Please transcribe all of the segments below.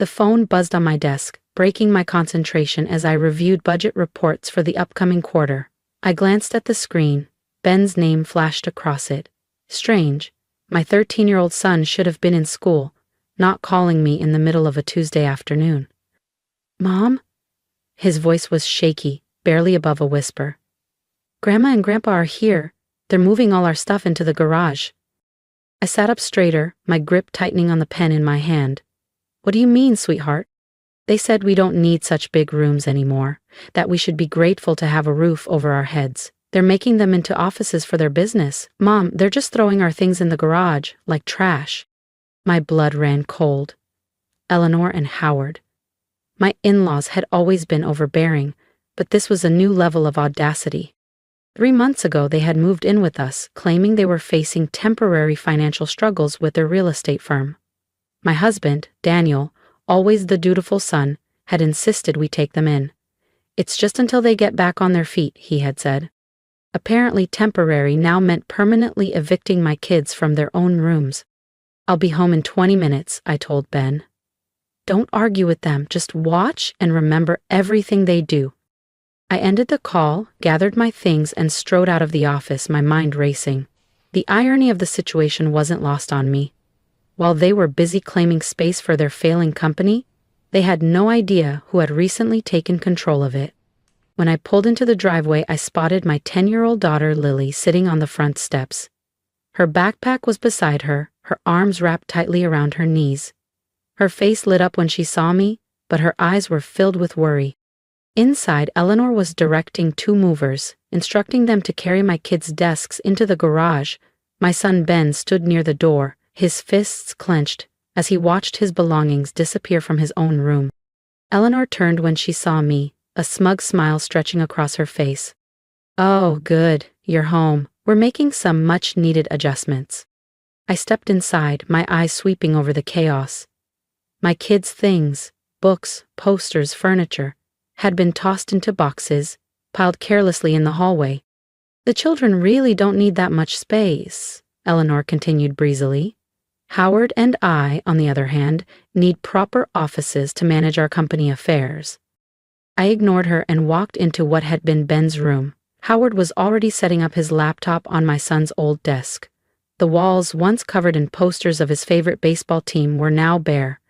The phone buzzed on my desk, breaking my concentration as I reviewed budget reports for the upcoming quarter. I glanced at the screen. Ben's name flashed across it. Strange. My 13-year-old son should have been in school, not calling me in the middle of a Tuesday afternoon. Mom? His voice was shaky, barely above a whisper. Grandma and Grandpa are here. They're moving all our stuff into the garage. I sat up straighter, my grip tightening on the pen in my hand. What do you mean, sweetheart? They said we don't need such big rooms anymore, that we should be grateful to have a roof over our heads. They're making them into offices for their business. Mom, they're just throwing our things in the garage, like trash. My blood ran cold. Eleanor and Howard. My in-laws had always been overbearing, but this was a new level of audacity. 3 months ago they had moved in with us, claiming they were facing temporary financial struggles with their real estate firm. My husband, Daniel, always the dutiful son, had insisted we take them in. It's just until they get back on their feet, he had said. Apparently temporary now meant permanently evicting my kids from their own rooms. I'll be home in 20 minutes, I told Ben. Don't argue with them, just watch and remember everything they do. I ended the call, gathered my things, and strode out of the office, my mind racing. The irony of the situation wasn't lost on me. While they were busy claiming space for their failing company, they had no idea who had recently taken control of it. When I pulled into the driveway, I spotted my 10-year-old daughter Lily sitting on the front steps. Her backpack was beside her, her arms wrapped tightly around her knees. Her face lit up when she saw me, but her eyes were filled with worry. Inside, Eleanor was directing 2 movers, instructing them to carry my kids' desks into the garage. My son Ben stood near the door, his fists clenched, as he watched his belongings disappear from his own room. Eleanor turned when she saw me, a smug smile stretching across her face. Oh, good, you're home. We're making some much-needed adjustments. I stepped inside, my eyes sweeping over the chaos. My kids' things, books, posters, furniture, had been tossed into boxes, piled carelessly in the hallway. The children really don't need that much space, Eleanor continued breezily. Howard and I, on the other hand, need proper offices to manage our company affairs. I ignored her and walked into what had been Ben's room. Howard was already setting up his laptop on my son's old desk. The walls, once covered in posters of his favorite baseball team, were now bare.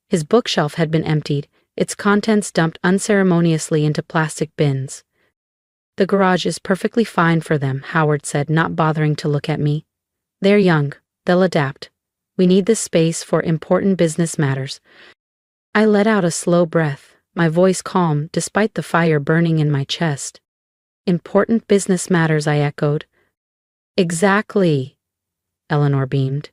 His bookshelf had been emptied, its contents dumped unceremoniously into plastic bins. The garage is perfectly fine for them, Howard said, not bothering to look at me. They're young. They'll adapt. We need this space for important business matters. I let out a slow breath, my voice calm despite the fire burning in my chest. Important business matters, I echoed. Exactly, Eleanor beamed.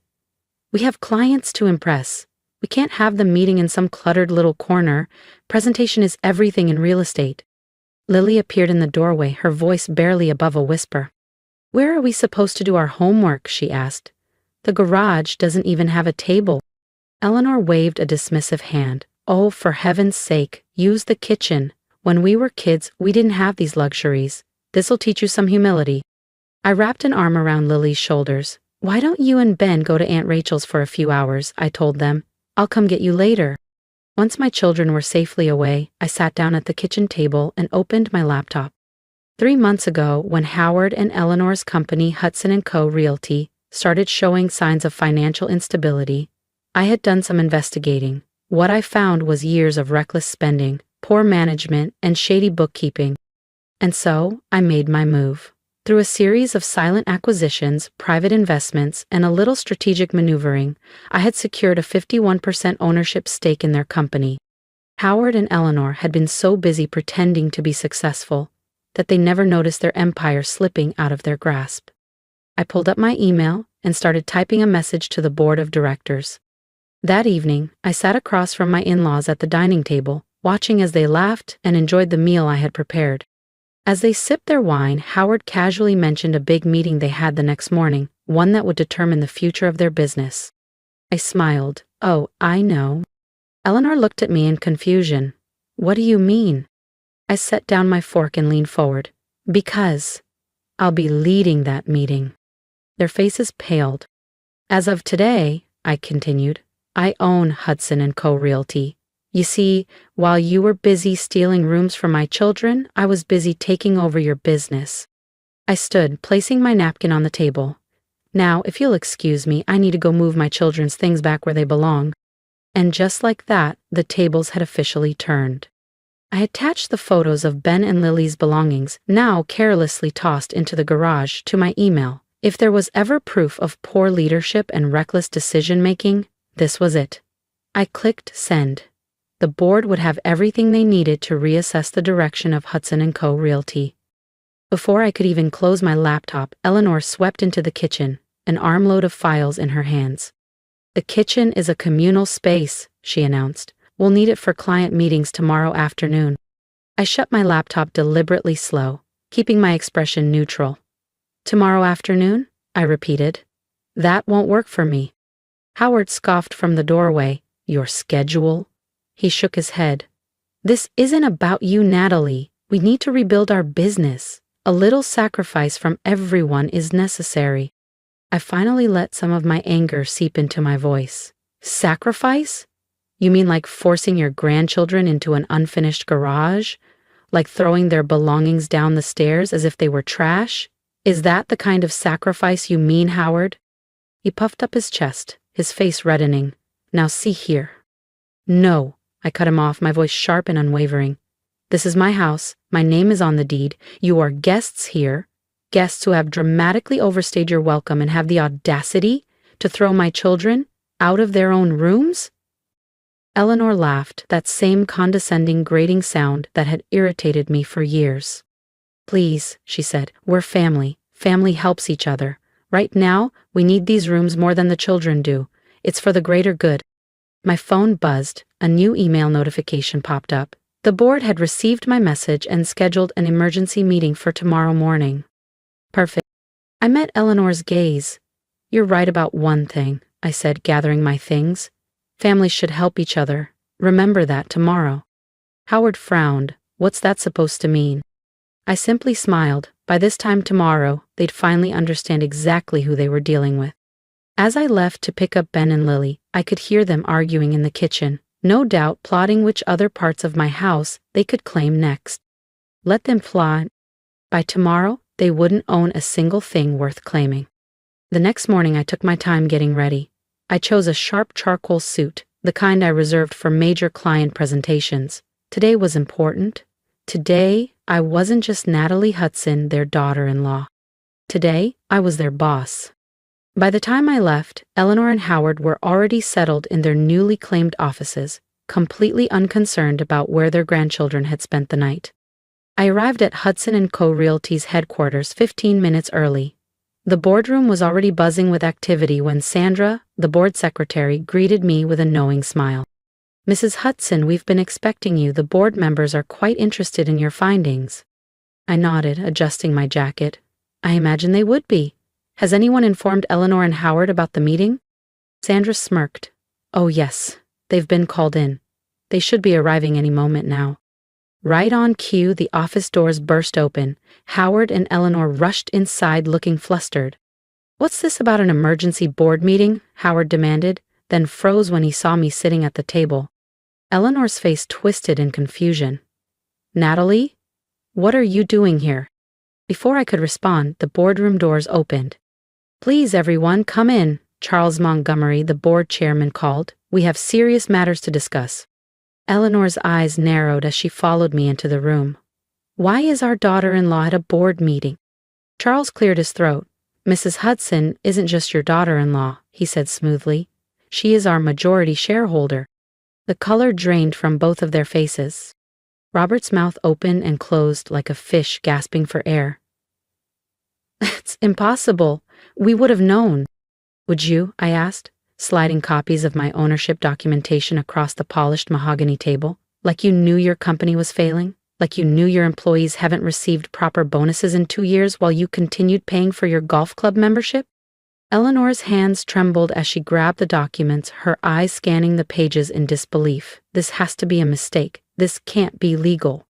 We have clients to impress. We can't have them meeting in some cluttered little corner. Presentation is everything in real estate. Lily appeared in the doorway, her voice barely above a whisper. Where are we supposed to do our homework? She asked. The garage doesn't even have a table. Eleanor waved a dismissive hand. Oh, for heaven's sake, use the kitchen. When we were kids, we didn't have these luxuries. This'll teach you some humility. I wrapped an arm around Lily's shoulders. Why don't you and Ben go to Aunt Rachel's for a few hours? I told them. I'll come get you later. Once my children were safely away, I sat down at the kitchen table and opened my laptop. 3 months ago, when Howard and Eleanor's company, Hudson & Co. Realty, started showing signs of financial instability, I had done some investigating. What I found was years of reckless spending, poor management, and shady bookkeeping. And so, I made my move. Through a series of silent acquisitions, private investments, and a little strategic maneuvering, I had secured a 51% ownership stake in their company. Howard and Eleanor had been so busy pretending to be successful that they never noticed their empire slipping out of their grasp. I pulled up my email and started typing a message to the board of directors. That evening, I sat across from my in-laws at the dining table, watching as they laughed and enjoyed the meal I had prepared. As they sipped their wine, Howard casually mentioned a big meeting they had the next morning, one that would determine the future of their business. I smiled. Oh, I know. Eleanor looked at me in confusion. What do you mean? I set down my fork and leaned forward. Because I'll be leading that meeting. Their faces paled. As of today, I continued, I own Hudson & Co. Realty. You see, while you were busy stealing rooms from my children, I was busy taking over your business. I stood, placing my napkin on the table. Now, if you'll excuse me, I need to go move my children's things back where they belong. And just like that, the tables had officially turned. I attached the photos of Ben and Lily's belongings, now carelessly tossed into the garage, to my email. If there was ever proof of poor leadership and reckless decision-making, this was it. I clicked send. The board would have everything they needed to reassess the direction of Hudson & Co. Realty. Before I could even close my laptop, Eleanor swept into the kitchen, an armload of files in her hands. The kitchen is a communal space, she announced. We'll need it for client meetings tomorrow afternoon. I shut my laptop deliberately slow, keeping my expression neutral. Tomorrow afternoon? I repeated. That won't work for me. Howard scoffed from the doorway. Your schedule? He shook his head. This isn't about you, Natalie. We need to rebuild our business. A little sacrifice from everyone is necessary. I finally let some of my anger seep into my voice. Sacrifice? You mean like forcing your grandchildren into an unfinished garage? Like throwing their belongings down the stairs as if they were trash? Is that the kind of sacrifice you mean, Howard? He puffed up his chest, his face reddening. Now see here. No, I cut him off, my voice sharp and unwavering. This is my house. My name is on the deed. You are guests here. Guests who have dramatically overstayed your welcome and have the audacity to throw my children out of their own rooms? Eleanor laughed, that same condescending, grating sound that had irritated me for years. Please, she said, we're family. Family helps each other. Right now, we need these rooms more than the children do. It's for the greater good. My phone buzzed. A new email notification popped up. The board had received my message and scheduled an emergency meeting for tomorrow morning. Perfect. I met Eleanor's gaze. You're right about one thing, I said, gathering my things. Families should help each other. Remember that tomorrow. Howard frowned. What's that supposed to mean? I simply smiled. By this time tomorrow, they'd finally understand exactly who they were dealing with. As I left to pick up Ben and Lily, I could hear them arguing in the kitchen, no doubt plotting which other parts of my house they could claim next. Let them plot. By tomorrow, they wouldn't own a single thing worth claiming. The next morning I took my time getting ready. I chose a sharp charcoal suit, the kind I reserved for major client presentations. Today was important. Today, I wasn't just Natalie Hudson, their daughter-in-law. Today, I was their boss. By the time I left, Eleanor and Howard were already settled in their newly claimed offices, completely unconcerned about where their grandchildren had spent the night. I arrived at Hudson & Co. Realty's headquarters 15 minutes early. The boardroom was already buzzing with activity when Sandra, the board secretary, greeted me with a knowing smile. Mrs. Hudson, we've been expecting you. The board members are quite interested in your findings. I nodded, adjusting my jacket. I imagine they would be. Has anyone informed Eleanor and Howard about the meeting? Sandra smirked. Oh yes, they've been called in. They should be arriving any moment now. Right on cue, the office doors burst open. Howard and Eleanor rushed inside looking flustered. What's this about an emergency board meeting? Howard demanded, then froze when he saw me sitting at the table. Eleanor's face twisted in confusion. Natalie? What are you doing here? Before I could respond, the boardroom doors opened. Please everyone, come in, Charles Montgomery, the board chairman, called. We have serious matters to discuss. Eleanor's eyes narrowed as she followed me into the room. Why is our daughter-in-law at a board meeting? Charles cleared his throat. Mrs. Hudson isn't just your daughter-in-law, he said smoothly. She is our majority shareholder. The color drained from both of their faces. Robert's mouth opened and closed like a fish gasping for air. It's impossible. We would have known. Would you? I asked, sliding copies of my ownership documentation across the polished mahogany table. Like you knew your company was failing? Like you knew your employees haven't received proper bonuses in 2 years while you continued paying for your golf club membership? Eleanor's hands trembled as she grabbed the documents, her eyes scanning the pages in disbelief. This has to be a mistake. This can't be legal.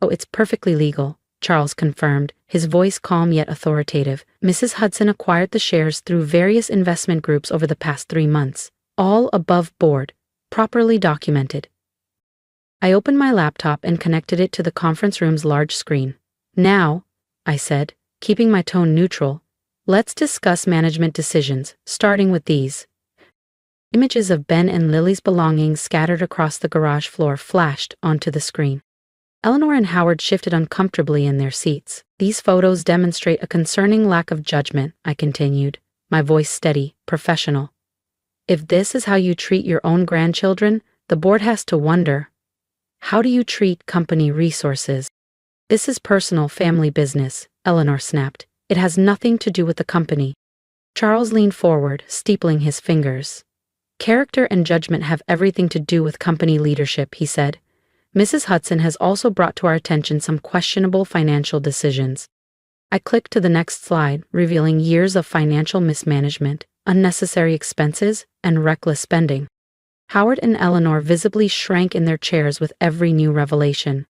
Oh, it's perfectly legal, Charles confirmed, his voice calm yet authoritative. Mrs. Hudson acquired the shares through various investment groups over the past 3 months, all above board, properly documented. I opened my laptop and connected it to the conference room's large screen. Now, I said, keeping my tone neutral, let's discuss management decisions, starting with these. Images of Ben and Lily's belongings scattered across the garage floor flashed onto the screen. Eleanor and Howard shifted uncomfortably in their seats. These photos demonstrate a concerning lack of judgment, I continued, my voice steady, professional. If this is how you treat your own grandchildren, the board has to wonder, how do you treat company resources? This is personal family business, Eleanor snapped. It has nothing to do with the company. Charles leaned forward, steepling his fingers. Character and judgment have everything to do with company leadership, he said. Mrs. Hudson has also brought to our attention some questionable financial decisions. I clicked to the next slide, revealing years of financial mismanagement, unnecessary expenses, and reckless spending. Howard and Eleanor visibly shrank in their chairs with every new revelation.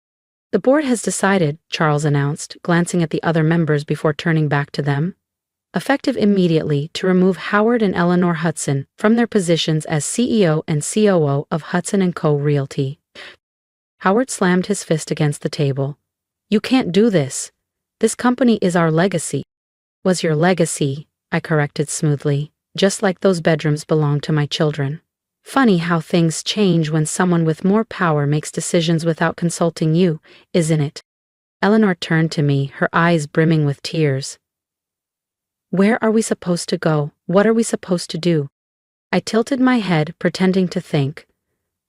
The board has decided, Charles announced, glancing at the other members before turning back to them, effective immediately, to remove Howard and Eleanor Hudson from their positions as CEO and COO of Hudson & Co. Realty. Howard slammed his fist against the table. You can't do this. This company is our legacy. Was your legacy, I corrected smoothly, just like those bedrooms belong to my children. Funny how things change when someone with more power makes decisions without consulting you, isn't it? Eleanor turned to me, her eyes brimming with tears. Where are we supposed to go? What are we supposed to do? I tilted my head, pretending to think.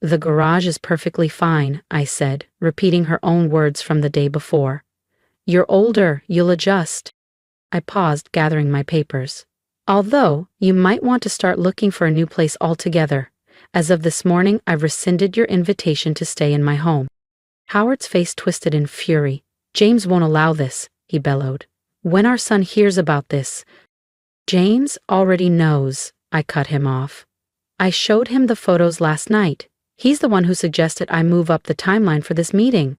The garage is perfectly fine, I said, repeating her own words from the day before. You're older, you'll adjust. I paused, gathering my papers. Although, you might want to start looking for a new place altogether. As of this morning, I've rescinded your invitation to stay in my home. Howard's face twisted in fury. James won't allow this, he bellowed. When our son hears about this. James already knows, I cut him off. I showed him the photos last night. He's the one who suggested I move up the timeline for this meeting.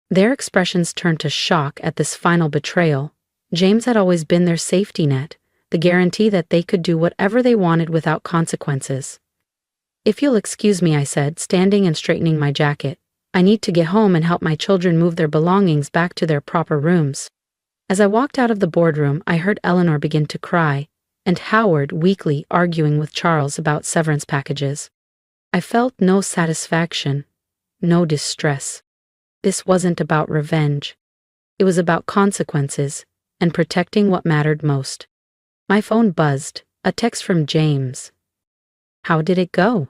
Their expressions turned to shock at this final betrayal. James had always been their safety net, the guarantee that they could do whatever they wanted without consequences. If you'll excuse me, I said, standing and straightening my jacket. I need to get home and help my children move their belongings back to their proper rooms. As I walked out of the boardroom, I heard Eleanor begin to cry, and Howard weakly arguing with Charles about severance packages. I felt no satisfaction, no distress. This wasn't about revenge. It was about consequences and protecting what mattered most. My phone buzzed, a text from James. How did it go?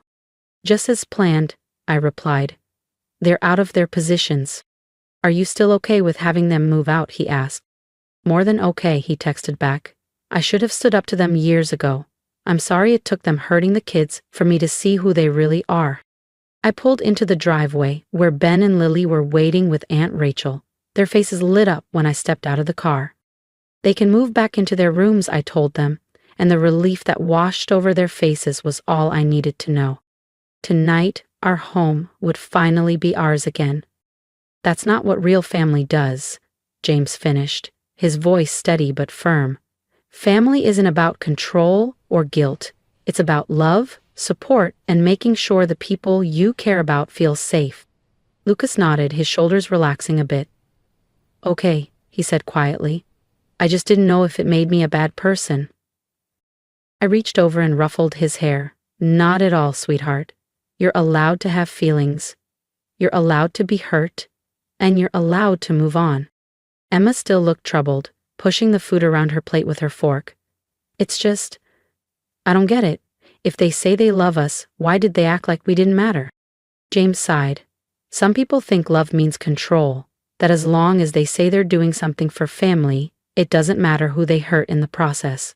Just as planned, I replied. They're out of their positions. Are you still okay with having them move out? He asked. More than okay, he texted back. I should have stood up to them years ago. I'm sorry it took them hurting the kids for me to see who they really are. I pulled into the driveway where Ben and Lily were waiting with Aunt Rachel. Their faces lit up when I stepped out of the car. They can move back into their rooms, I told them, and the relief that washed over their faces was all I needed to know. Tonight, our home would finally be ours again. That's not what real family does, James finished, his voice steady but firm. Family isn't about control or guilt. It's about love, support, and making sure the people you care about feel safe. Lucas nodded, his shoulders relaxing a bit. Okay, he said quietly. I just didn't know if it made me a bad person. I reached over and ruffled his hair. Not at all, sweetheart. You're allowed to have feelings. You're allowed to be hurt. And you're allowed to move on. Emma still looked troubled, pushing the food around her plate with her fork. It's just, I don't get it. If they say they love us, why did they act like we didn't matter? James sighed. Some people think love means control, that as long as they say they're doing something for family, it doesn't matter who they hurt in the process.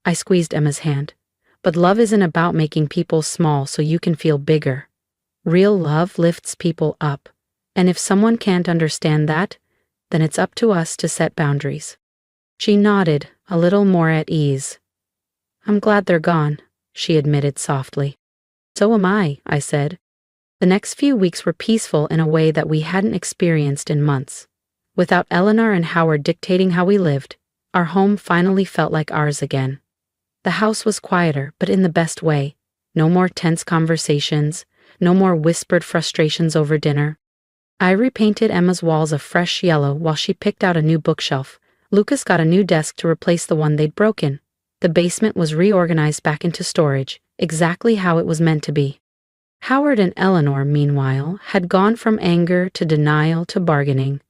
I squeezed Emma's hand. But love isn't about making people small so you can feel bigger. Real love lifts people up. And if someone can't understand that, then it's up to us to set boundaries. She nodded, a little more at ease. I'm glad they're gone, she admitted softly. So am I said. The next few weeks were peaceful in a way that we hadn't experienced in months. Without Eleanor and Howard dictating how we lived, our home finally felt like ours again. The house was quieter, but in the best way. No more tense conversations, No more whispered frustrations over dinner. I repainted Emma's walls a fresh yellow while she picked out a new bookshelf. Lucas got a new desk to replace the one they'd broken. The basement was reorganized back into storage, exactly how it was meant to be. Howard and Eleanor, meanwhile, had gone from anger to denial to bargaining.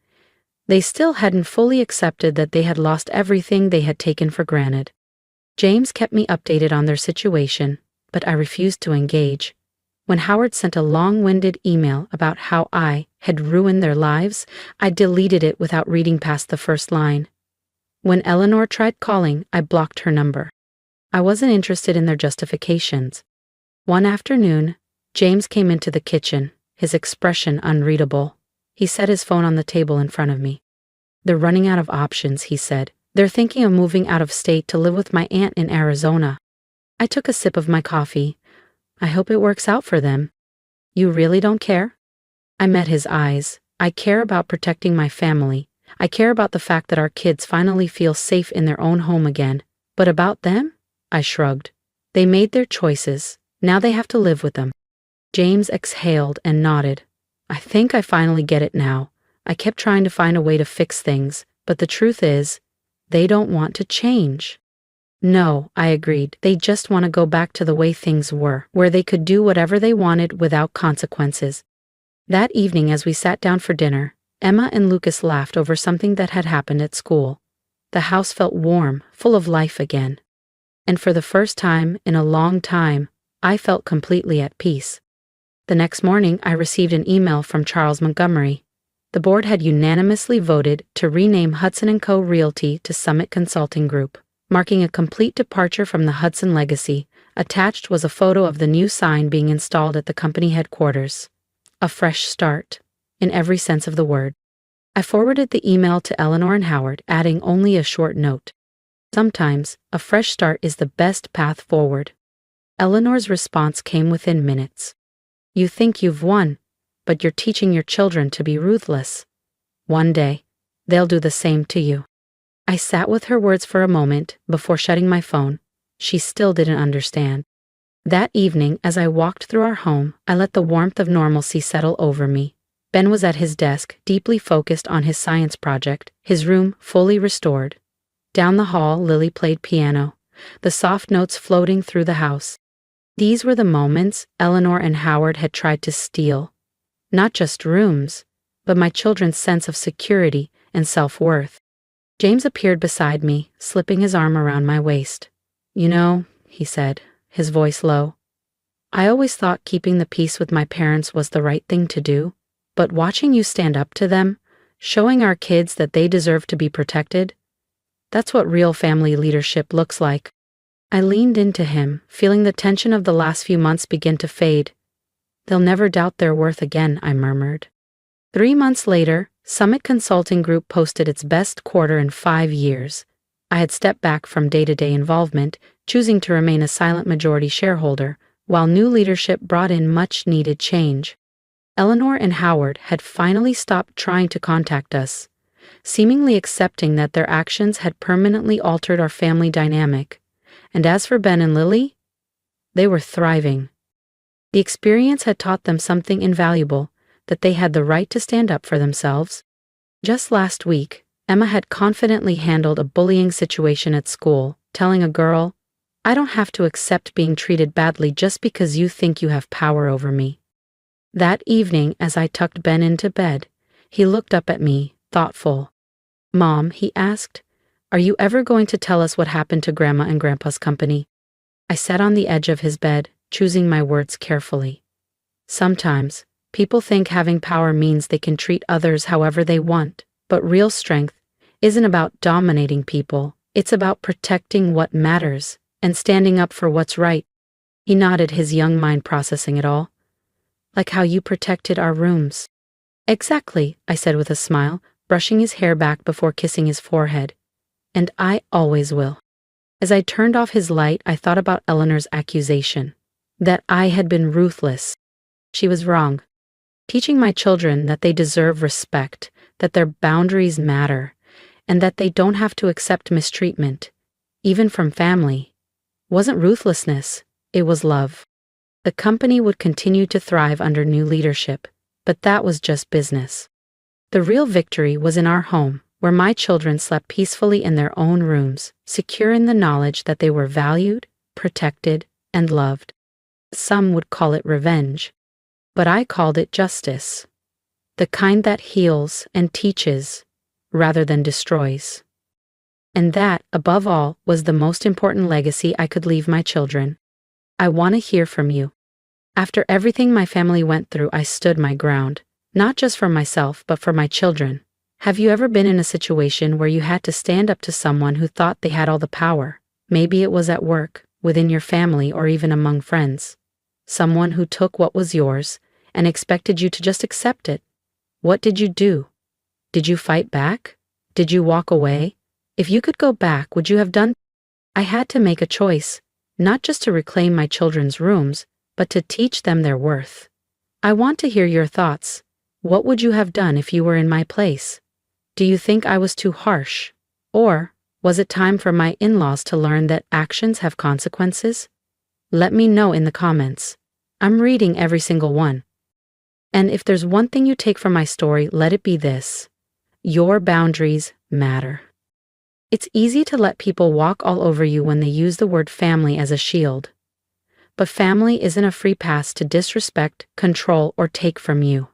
They still hadn't fully accepted that they had lost everything they had taken for granted. James kept me updated on their situation, but I refused to engage. When Howard sent a long-winded email about how I had ruined their lives, I deleted it without reading past the first line. When Eleanor tried calling, I blocked her number. I wasn't interested in their justifications. One afternoon, James came into the kitchen, his expression unreadable. He set his phone on the table in front of me. "They're running out of options," he said. "They're thinking of moving out of state to live with my aunt in Arizona." I took a sip of my coffee. "I hope it works out for them." "You really don't care?" I met his eyes. "I care about protecting my family. I care about the fact that our kids finally feel safe in their own home again. But about them?" I shrugged. "They made their choices. Now they have to live with them." James exhaled and nodded. "I think I finally get it now. I kept trying to find a way to fix things, but the truth is, they don't want to change." "No," I agreed. "They just want to go back to the way things were, where they could do whatever they wanted without consequences." That evening, as we sat down for dinner, Emma and Lucas laughed over something that had happened at school. The house felt warm, full of life again. And for the first time in a long time, I felt completely at peace. The next morning, I received an email from Charles Montgomery. The board had unanimously voted to rename Hudson & Co. Realty to Summit Consulting Group, marking a complete departure from the Hudson legacy. Attached was a photo of the new sign being installed at the company headquarters. A fresh start, in every sense of the word. I forwarded the email to Eleanor and Howard, adding only a short note. Sometimes, a fresh start is the best path forward. Eleanor's response came within minutes. "You think you've won, but you're teaching your children to be ruthless. One day, they'll do the same to you." I sat with her words for a moment before shutting my phone. She still didn't understand. That evening, as I walked through our home, I let the warmth of normalcy settle over me. Ben was at his desk, deeply focused on his science project, his room fully restored. Down the hall, Lily played piano, the soft notes floating through the house. These were the moments Eleanor and Howard had tried to steal. Not just rooms, but my children's sense of security and self-worth. James appeared beside me, slipping his arm around my waist. "You know," he said, his voice low, "I always thought keeping the peace with my parents was the right thing to do, but watching you stand up to them, showing our kids that they deserve to be protected, that's what real family leadership looks like." I leaned into him, feeling the tension of the last few months begin to fade. "They'll never doubt their worth again," I murmured. 3 months later, Summit Consulting Group posted its best quarter in 5 years. I had stepped back from day-to-day involvement, choosing to remain a silent majority shareholder, while new leadership brought in much-needed change. Eleanor and Howard had finally stopped trying to contact us, seemingly accepting that their actions had permanently altered our family dynamic. And as for Ben and Lily, they were thriving. The experience had taught them something invaluable, that they had the right to stand up for themselves. Just last week, Emma had confidently handled a bullying situation at school, telling a girl, "I don't have to accept being treated badly just because you think you have power over me." That evening, as I tucked Ben into bed, he looked up at me, thoughtful. "Mom," he asked, "are you ever going to tell us what happened to Grandma and Grandpa's company?" I sat on the edge of his bed, choosing my words carefully. Sometimes, people think having power means they can treat others however they want, but real strength isn't about dominating people, it's about protecting what matters and standing up for what's right. He nodded, his young mind processing it all. "Like how you protected our rooms." "Exactly," I said with a smile, brushing his hair back before kissing his forehead. "And I always will." As I turned off his light, I thought about Eleanor's accusation, that I had been ruthless. She was wrong. Teaching my children that they deserve respect, that their boundaries matter, and that they don't have to accept mistreatment, even from family, wasn't ruthlessness, it was love. The company would continue to thrive under new leadership, but that was just business. The real victory was in our home, where my children slept peacefully in their own rooms, secure in the knowledge that they were valued, protected, and loved. Some would call it revenge, but I called it justice. The kind that heals and teaches, rather than destroys. And that, above all, was the most important legacy I could leave my children. I want to hear from you. After everything my family went through, I stood my ground, not just for myself but for my children. Have you ever been in a situation where you had to stand up to someone who thought they had all the power? Maybe it was at work, within your family, or even among friends. Someone who took what was yours and expected you to just accept it. What did you do? Did you fight back? Did you walk away? If you could go back, would you have done? I had to make a choice, not just to reclaim my children's rooms, but to teach them their worth. I want to hear your thoughts. What would you have done if you were in my place? Do you think I was too harsh? Or was it time for my in-laws to learn that actions have consequences? Let me know in the comments. I'm reading every single one. And if there's one thing you take from my story, let it be this: your boundaries matter. It's easy to let people walk all over you when they use the word family as a shield. But family isn't a free pass to disrespect, control, or take from you.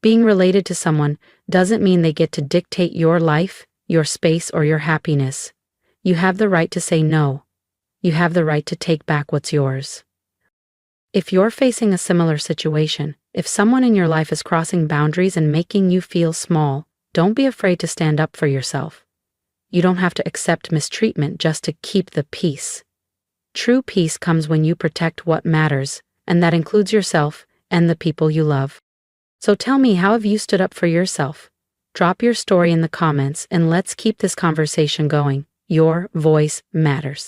Being related to someone doesn't mean they get to dictate your life, your space, or your happiness. You have the right to say no. You have the right to take back what's yours. If you're facing a similar situation, if someone in your life is crossing boundaries and making you feel small, don't be afraid to stand up for yourself. You don't have to accept mistreatment just to keep the peace. True peace comes when you protect what matters, and that includes yourself and the people you love. So tell me, how have you stood up for yourself? Drop your story in the comments and let's keep this conversation going. Your voice matters.